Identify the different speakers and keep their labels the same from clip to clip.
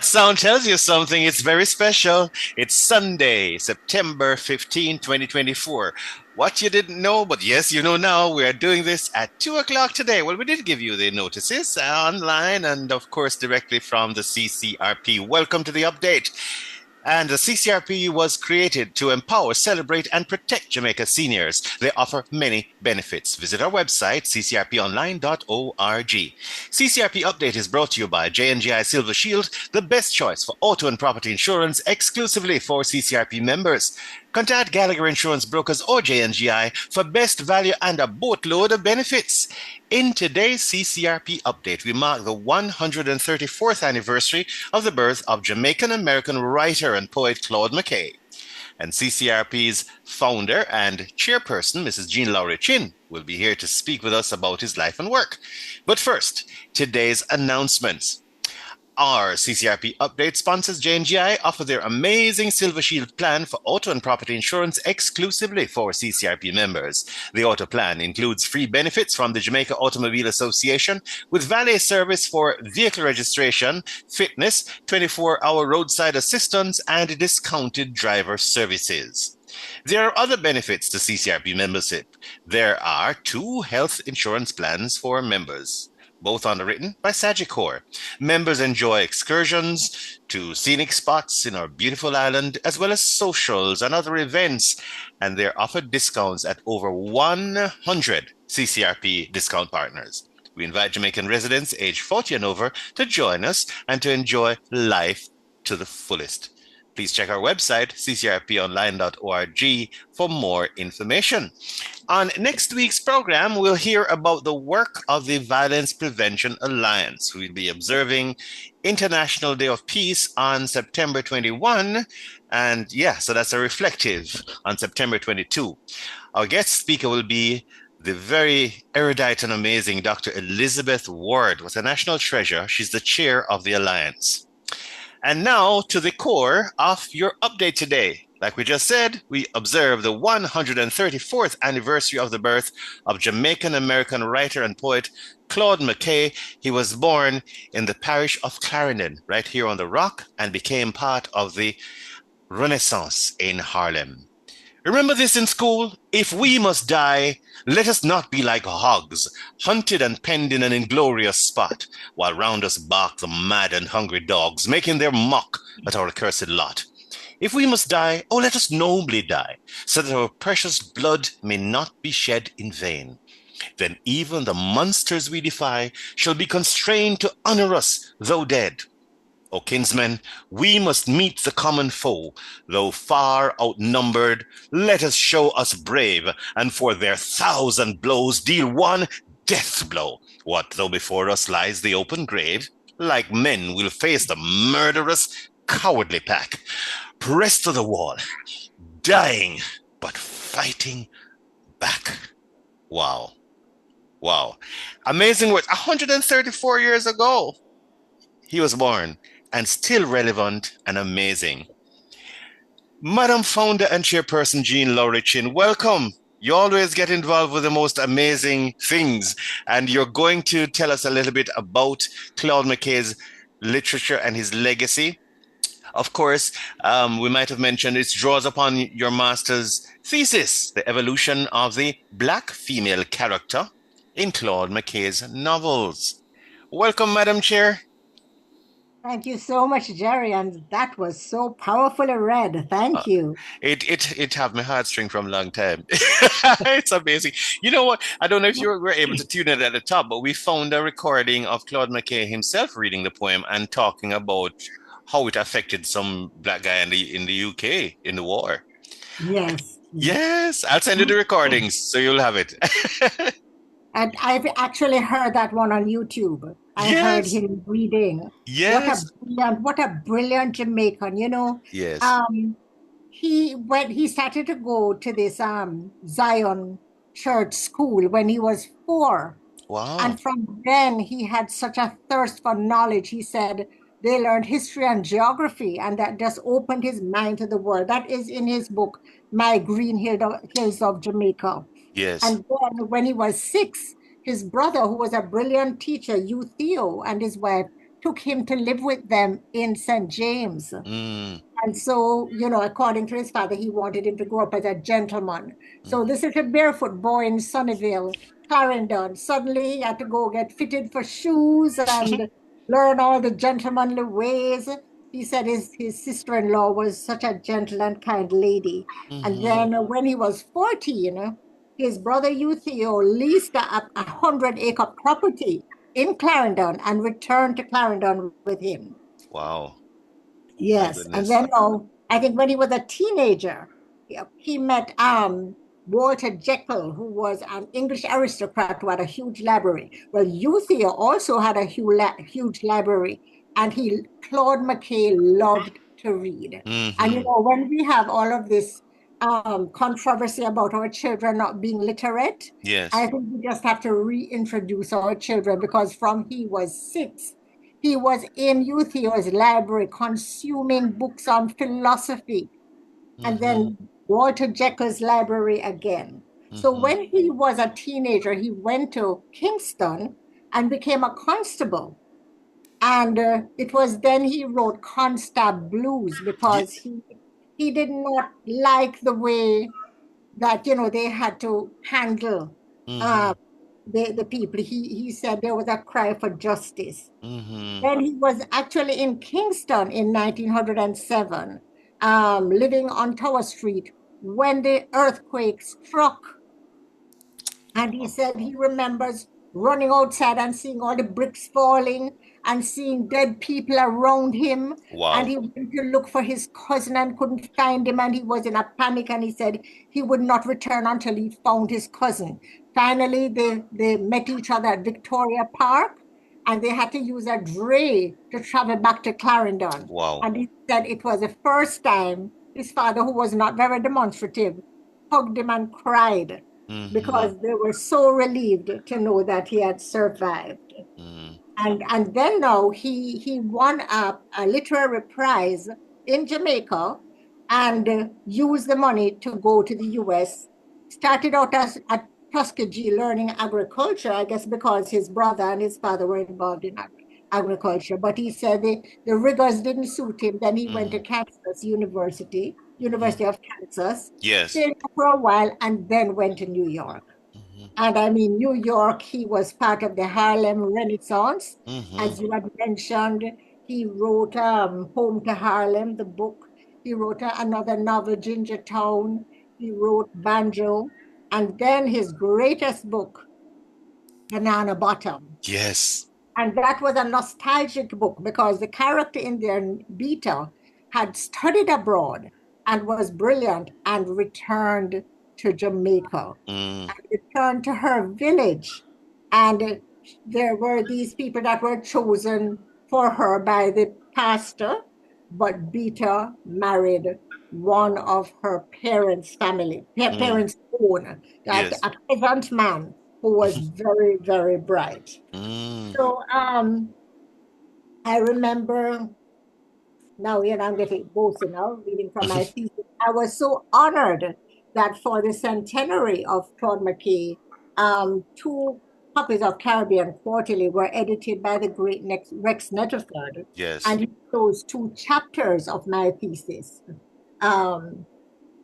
Speaker 1: That sound tells you something. It's very special. It's Sunday, September 15, 2024. What you didn't know, but yes, you know now, we are doing this at 2 o'clock today. Well, we did give you the notices online and, of course, directly from the CCRP. Welcome to the update. And the CCRP was created to empower, celebrate, and protect Jamaica seniors. They offer many benefits. Visit our website, ccrponline.org. CCRP Update is brought to you by J&GI Silver Shield, the best choice for auto and property insurance exclusively for CCRP members. Contact Gallagher Insurance Brokers or J&GI for best value and a boatload of benefits. In today's CCRP update, we mark the 134th anniversary of the birth of Jamaican-American writer and poet Claude McKay. And CCRP's founder and chairperson, Mrs. Jean Lowry Chin, will be here to speak with us about his life and work. But first, today's announcements. Our CCRP update sponsors J&GI offer their amazing Silver Shield plan for auto and property insurance exclusively for CCRP members. The auto plan includes free benefits from the Jamaica Automobile Association with valet service for vehicle registration, fitness, 24-hour roadside assistance, and discounted driver services. There are other benefits to CCRP membership. There are 2 health insurance plans for members, both underwritten by Sagicor. Members enjoy excursions to scenic spots in our beautiful island, as well as socials and other events, and they're offered discounts at over 100 CCRP discount partners. We invite Jamaican residents aged 40 and over to join us and to enjoy life to the fullest. Please check our website, ccrponline.org, for more information. On next week's program, we'll hear about the work of the Violence Prevention Alliance. We'll be observing International Day of Peace on September 21. And so that's a reflective on September 22. Our guest speaker will be the very erudite and amazing Dr. Elizabeth Ward, was a national treasure. She's the chair of the Alliance. And now to the core of your update today. Like we just said, we observe the 134th anniversary of the birth of Jamaican-American writer and poet Claude McKay. He was born in the parish of Clarendon, right here on the Rock, and became part of the Renaissance in Harlem. Remember this in school? If we must die, let us not be like hogs, hunted and penned in an inglorious spot, while round us bark the mad and hungry dogs, making their mock at our accursed lot. If we must die, let us nobly die, so that our precious blood may not be shed in vain. Then even the monsters we defy shall be constrained to honor us, though dead. O kinsmen, we must meet the common foe. Though far outnumbered, let us show us brave, and for their 1,000 blows deal one death blow. What though before us lies the open grave? Like men we'll face the murderous, cowardly pack, pressed to the wall, dying, but fighting back. Wow. Amazing words. 134 years ago, he was born, and still relevant and amazing. Madam Founder and Chairperson Jean Lowry Chin, welcome. You always get involved with the most amazing things, and you're going to tell us a little bit about Claude McKay's literature and his legacy. Of course, we might have mentioned it draws upon your master's thesis, the evolution of the Black female character in Claude McKay's novels. Welcome, Madam Chair.
Speaker 2: Thank you so much, Jerry, and that was so powerfully read. Thank you.
Speaker 1: It have my heartstring from a long time. It's amazing. You know what? I don't know if you were able to tune it at the top, but we found a recording of Claude McKay himself reading the poem and talking about how it affected some black guy in the UK in the war.
Speaker 2: Yes.
Speaker 1: Yes, I'll send you the recordings so you'll have it.
Speaker 2: And I've actually heard that one on YouTube. I heard him reading.
Speaker 1: Yes.
Speaker 2: What a brilliant Jamaican, you know.
Speaker 1: Yes.
Speaker 2: When he started to go to this Zion church school when he was 4.
Speaker 1: Wow.
Speaker 2: And from then he had such a thirst for knowledge. He said they learned history and geography, and that just opened his mind to the world. That is in his book, My Green Hills of Jamaica.
Speaker 1: Yes.
Speaker 2: And then when he was 6, his brother, who was a brilliant teacher, Hugh Theo, and his wife took him to live with them in St. James.
Speaker 1: Mm,
Speaker 2: And so, according to his father, he wanted him to grow up as a gentleman. So
Speaker 1: mhm.
Speaker 2: this little barefoot boy in Sunnyvale, Clarendon, suddenly he had to go get fitted for shoes and learn all the gentlemanly ways. He said his sister-in-law was such a gentle and kind lady. And
Speaker 1: Mhm.
Speaker 2: then when he was 14, his brother Eutheo leased a 100-acre property in Clarendon and returned to Clarendon with him.
Speaker 1: Wow. My
Speaker 2: Yes, and
Speaker 1: goodness.
Speaker 2: then I think when he was a teenager, he met Walter Jekyll, who was an English aristocrat who had a huge library. Well, Euthio also had a huge library, and Claude McKay loved to read. And
Speaker 1: Mhm.
Speaker 2: when we have all of this controversy about our children not being literate,
Speaker 1: Yes.
Speaker 2: I think we just have to reintroduce our children because from he was 6 he was in Euthio's library consuming books on philosophy, and
Speaker 1: Mhm.
Speaker 2: then Walter Jekyll's library again. So
Speaker 1: Mhm.
Speaker 2: when he was a teenager, he went to Kingston and became a constable. And it was then he wrote Constab Blues
Speaker 1: Ye-
Speaker 2: because he did not like the way that they had to handle uh,
Speaker 1: Mhm.
Speaker 2: the people. He said there was a cry for justice.
Speaker 1: Mhm.
Speaker 2: Then he was actually in Kingston in 1907, living on Tower Street when the earthquake struck. And he said he remembers running outside and seeing all the bricks falling and seeing dead people around him. And
Speaker 1: Wow.
Speaker 2: he went to look for his cousin and couldn't find him. And he was in a panic. And he said he would not return until he found his cousin. Finally, they met each other at Victoria Park and they had to use a dray to travel back to Clarendon.
Speaker 1: Wow.
Speaker 2: And he said it was the first time his father, who was not very demonstrative, hugged him and cried
Speaker 1: Mhm.
Speaker 2: because they were so relieved to know that he had survived.
Speaker 1: Mm.
Speaker 2: And then now he won a literary prize in Jamaica and used the money to go to the US. Started out as at Tuskegee learning agriculture, I guess because his brother and his father were involved in agriculture. But he said the rigors didn't suit him. Then he went to
Speaker 1: Mhm.
Speaker 2: Kansas University,
Speaker 1: Mhm.
Speaker 2: University of Kansas,
Speaker 1: Yes.
Speaker 2: stayed there for a while, and then went to New York.
Speaker 1: Mhm.
Speaker 2: And I mean, New York, he was part of the Harlem Renaissance.
Speaker 1: Mhm.
Speaker 2: As you had mentioned, he wrote Home to Harlem, the book. He wrote another novel, Ginger Town. He wrote Banjo. And then his greatest book, Banana Bottom.
Speaker 1: Yes.
Speaker 2: And that was a nostalgic book because the character in there, Beta, had studied abroad and was brilliant and returned to Jamaica
Speaker 1: Mm.
Speaker 2: and returned to her village. And there were these people that were chosen for her by the pastor, but Beta married one of her parents' family, her
Speaker 1: Mm.
Speaker 2: parents' own, that
Speaker 1: Yes.
Speaker 2: a peasant man who was very, very bright.
Speaker 1: Mm.
Speaker 2: So I remember now, I'm getting boasted now, reading from my thesis. I was so honored that for the centenary of Claude McKay, two copies of Caribbean Quarterly were edited by the great Rex Netterford,
Speaker 1: Yes.
Speaker 2: and he chose two chapters of my thesis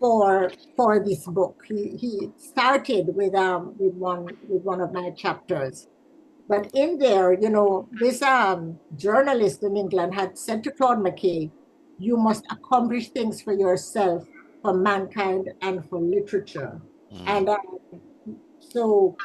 Speaker 2: for this book. He started with one of my chapters, but in there, this journalist in England had said to Claude McKay, you must accomplish things for yourself, for mankind, and for literature.
Speaker 1: Mm.
Speaker 2: And so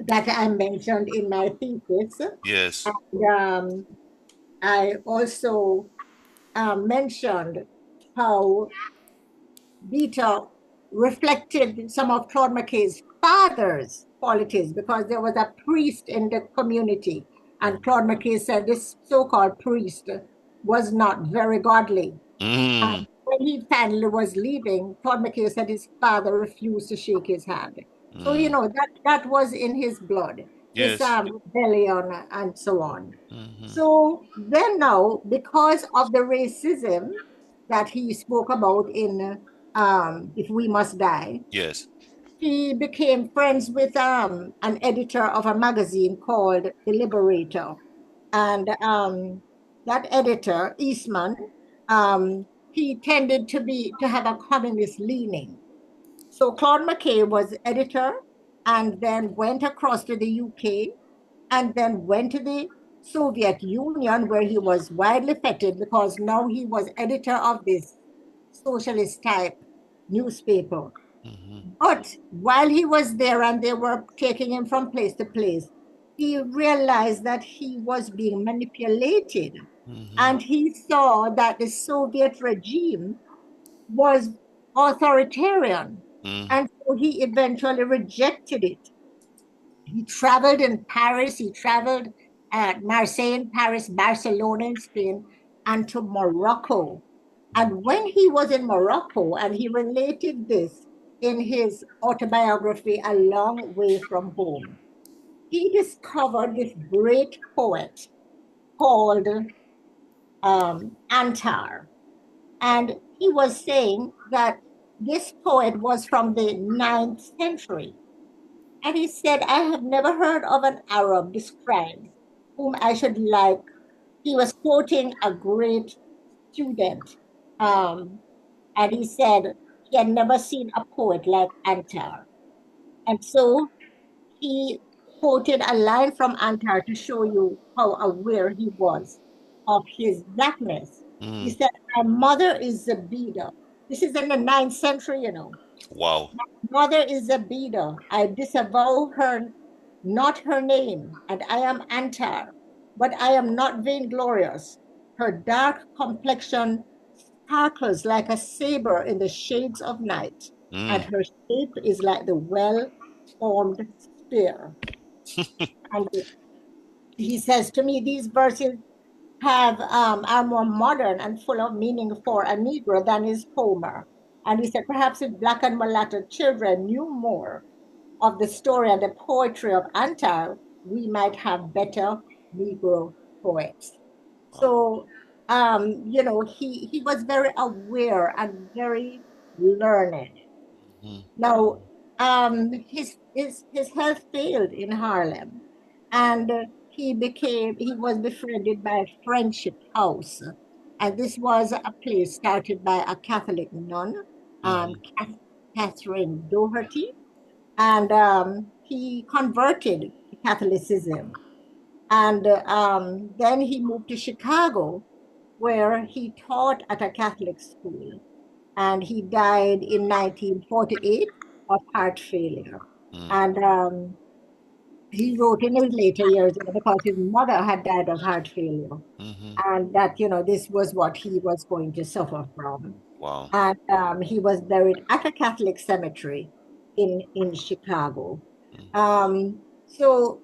Speaker 2: that I mentioned in my thesis.
Speaker 1: Yes.
Speaker 2: And I also mentioned how Beta reflected some of Claude McKay's father's qualities because there was a priest in the community. And Claude McKay said this so called priest was not very godly.
Speaker 1: Mm.
Speaker 2: And when he finally was leaving, Claude McKay said his father refused to shake his hand. So,
Speaker 1: Mm.
Speaker 2: that was in his blood, this
Speaker 1: Yes.
Speaker 2: rebellion and so on.
Speaker 1: Mhm.
Speaker 2: So then now, because of the racism that he spoke about in If We Must Die,
Speaker 1: Yes.
Speaker 2: he became friends with an editor of a magazine called The Liberator. And that editor, Eastman, he tended to have a communist leaning. So Claude McKay was editor and then went across to the UK and then went to the Soviet Union, where he was widely feted because now he was editor of this socialist type newspaper.
Speaker 1: Mm-hmm.
Speaker 2: But while he was there and they were taking him from place to place, he realized that he was being manipulated.
Speaker 1: Mm-hmm.
Speaker 2: And he saw that the Soviet regime was authoritarian.
Speaker 1: Mm-hmm.
Speaker 2: And so he eventually rejected it. He traveled in Paris, he traveled at Marseille in Paris, Barcelona in Spain, and to Morocco. And when he was in Morocco, and he related this in his autobiography, A Long Way from Home, he discovered this great poet called Antar. And he was saying that this poet was from the ninth century. And he said, I have never heard of an Arab described whom I should like. He was quoting a great student. Um, and he said he had never seen a poet like Antar. And so he quoted a line from Antar to show you how aware he was of his blackness. He
Speaker 1: Mm.
Speaker 2: said, my mother is Zabida. This is in the ninth century, you know.
Speaker 1: Wow.
Speaker 2: Mother is Zabida. I disavow her, not her name, and I am Antar, but I am not vainglorious. Her dark complexion sparkles like a saber in the shades of night, and
Speaker 1: Mm.
Speaker 2: her shape is like the well-formed spear. And he says to me, these verses have are more modern and full of meaning for a Negro than is Homer. And he said, perhaps if Black and mulatto children knew more of the story and the poetry of Antar, we might have better Negro poets.
Speaker 1: Wow.
Speaker 2: So, he was very aware and very learned.
Speaker 1: Mm-hmm.
Speaker 2: Now, his health failed in Harlem, and he was befriended by Friendship House, and this was a place started by a Catholic nun, um,
Speaker 1: Mm-hmm.
Speaker 2: Catherine Doherty, and he converted to Catholicism. And then he moved to Chicago, where he taught at a Catholic school. And he died in 1948 of heart failure.
Speaker 1: Mm.
Speaker 2: And he wrote in his later years, because his mother had died of heart failure,
Speaker 1: Mm-hmm.
Speaker 2: and that, this was what he was going to suffer from.
Speaker 1: Wow.
Speaker 2: And he was buried at a Catholic cemetery in Chicago.
Speaker 1: Mm.
Speaker 2: So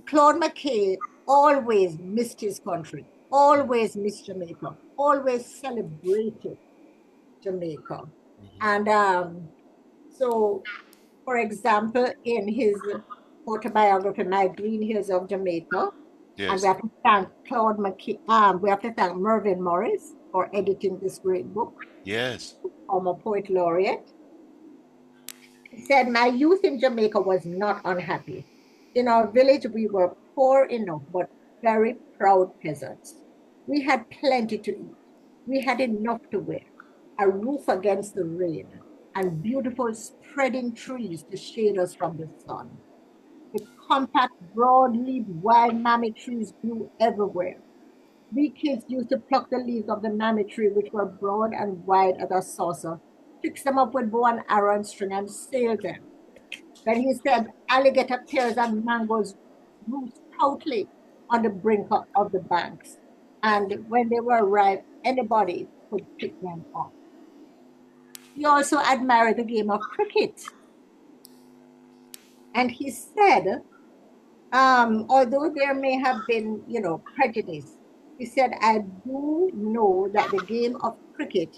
Speaker 2: Claude McKay always missed his country, always missed Jamaica, always celebrated Jamaica.
Speaker 1: Mm-hmm.
Speaker 2: And so, for example, in his autobiography, My Green Hills of Jamaica, and we
Speaker 1: Yes.
Speaker 2: have to thank Claude McKay, we have to thank Mervyn Morris for editing this great book,
Speaker 1: Yes.
Speaker 2: former poet laureate. He said, my youth in Jamaica was not unhappy. In our village, we were poor enough, but very proud peasants. We had plenty to eat. We had enough to wear, a roof against the rain, and beautiful spreading trees to shade us from the sun. The compact, broad-leaved wild mammy trees grew everywhere. We kids used to pluck the leaves of the mammy tree, which were broad and wide as a saucer, fix them up with bow and arrow and string, and sail them. Then he said, alligator pears and mangoes grew stoutly on the brink of the banks. And when they were ripe, anybody could pick them up. He also admired the game of cricket. And he said, although there may have been, prejudice, he said, I do know that the game of cricket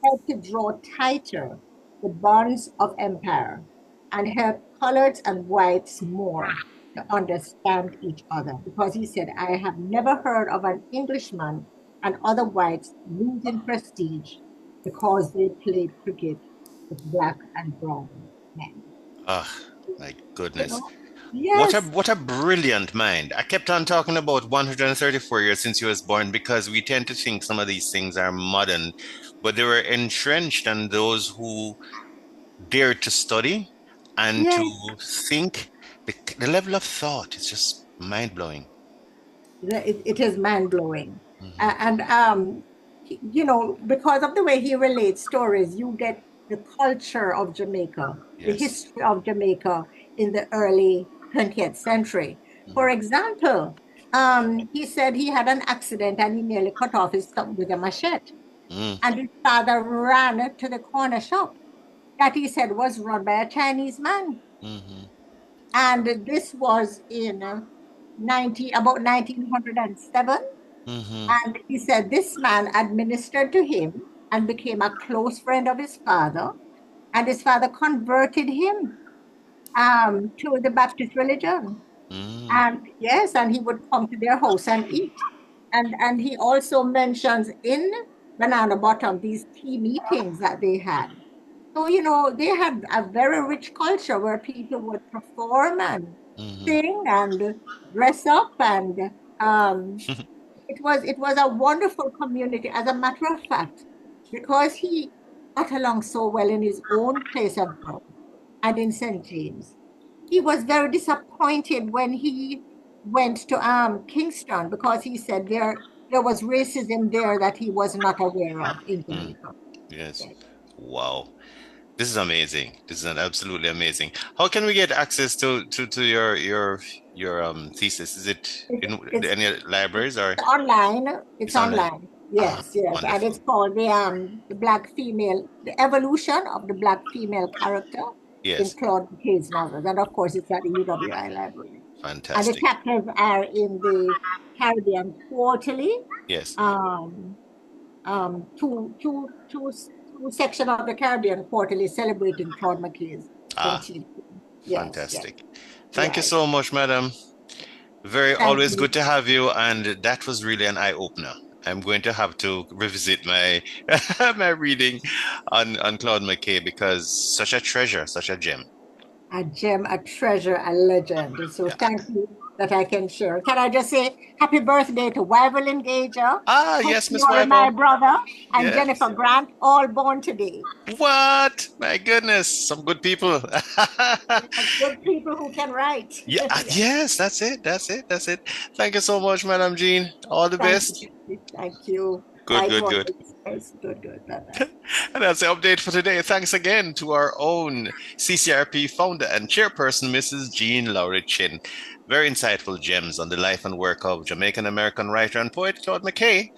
Speaker 2: helped to draw tighter the bonds of empire and help coloreds and whites more to understand each other. Because he said, I have never heard of an Englishman and other whites losing prestige because they played cricket with black and brown men.
Speaker 1: Ah, my
Speaker 2: You
Speaker 1: goodness.
Speaker 2: know? Yes,
Speaker 1: what a brilliant mind. I kept on talking about 134 years since he was born because we tend to think some of these things are modern, but they were entrenched in those who dared to study and to
Speaker 2: yes.
Speaker 1: think. The level of thought is just mind-blowing.
Speaker 2: It is mind blowing.
Speaker 1: Hmm.
Speaker 2: And because of the way he relates stories, you get the culture of Jamaica, the
Speaker 1: Yes.
Speaker 2: history of Jamaica in the early 20th century. For
Speaker 1: Hmm.
Speaker 2: example, he said he had an accident and he nearly cut off his thumb with a machete.
Speaker 1: Mm,
Speaker 2: And his father ran to the corner shop that he said was run by a Chinese man.
Speaker 1: hmm,
Speaker 2: And this was in about 1907.
Speaker 1: hmm,
Speaker 2: And he said this man administered to him and became a close friend of his father. And his father converted him to the Baptist religion.
Speaker 1: mm,
Speaker 2: And yes, and he would come to their house and eat. And he also mentions in Banana Bottom these tea meetings that they had. So, they had a very rich culture where people would perform and
Speaker 1: hmm.
Speaker 2: sing and dress up, and um, it was a wonderful community. As a matter of fact, because he got along so well in his own place of birth and in St. James, he was very disappointed when he went to Kingston because he said there was racism there that he was not aware of in
Speaker 1: Mm,
Speaker 2: Jamaica.
Speaker 1: yes.
Speaker 2: Yes.
Speaker 1: Wow. This is amazing. This is absolutely amazing. How can we get access to your thesis? Is it
Speaker 2: It,
Speaker 1: in
Speaker 2: it's
Speaker 1: any libraries or
Speaker 2: It's online. It's
Speaker 1: it's online?
Speaker 2: online.
Speaker 1: Ah,
Speaker 2: Yes, yes. And
Speaker 1: wonderful.
Speaker 2: it's called the black female, the evolution of the black female character in
Speaker 1: Yes.
Speaker 2: Claude McKay's novels. And of course, it's at the UWI library. And the
Speaker 1: Fantastic.
Speaker 2: chapters are in the Caribbean Quarterly,
Speaker 1: Yes.
Speaker 2: um, two section of the Caribbean Quarterly celebrating Claude McKay's
Speaker 1: Ah,
Speaker 2: centenary. Yes, yes,
Speaker 1: fantastic. Thank you
Speaker 2: yes.
Speaker 1: so much, madam. Very
Speaker 2: Thank
Speaker 1: always
Speaker 2: you.
Speaker 1: good to have you, and that was really an eye opener. I'm going to have to revisit my my reading on Claude McKay because such a treasure, such a gem.
Speaker 2: A gem, a treasure, a legend. So
Speaker 1: Yeah.
Speaker 2: thank you that I can share. Can I just say happy birthday to Wyville Engager,
Speaker 1: Ah,
Speaker 2: Coach
Speaker 1: yes, Miss
Speaker 2: Nora, my
Speaker 1: Wyville.
Speaker 2: brother, and
Speaker 1: Yes.
Speaker 2: Jennifer Grant, all born today.
Speaker 1: What? My goodness, some good people.
Speaker 2: Good people who can write.
Speaker 1: Yeah,
Speaker 2: Yeah.
Speaker 1: yes, that's it. That's it. That's it. Thank you so much, Madam Jean. All the
Speaker 2: Thank
Speaker 1: best.
Speaker 2: you. Thank you.
Speaker 1: Good,
Speaker 2: Bye to
Speaker 1: good,
Speaker 2: all
Speaker 1: good.
Speaker 2: the listeners. Good, good. Bye bye.
Speaker 1: And that's the update for today. Thanks again to our own CCRP founder and chairperson, Mrs. Jean Laurie Chin. Very insightful gems on the life and work of Jamaican American writer and poet Claude McKay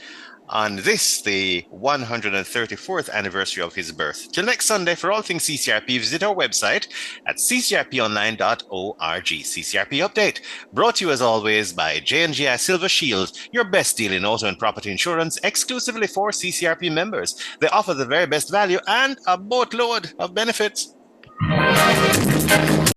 Speaker 1: on this, the 134th anniversary of his birth. Till next Sunday, for all things CCRP, visit our website at ccrponline.org. CCRP Update, brought to you as always by J&J Silver Shield, your best deal in auto and property insurance exclusively for CCRP members. They offer the very best value and a boatload of benefits.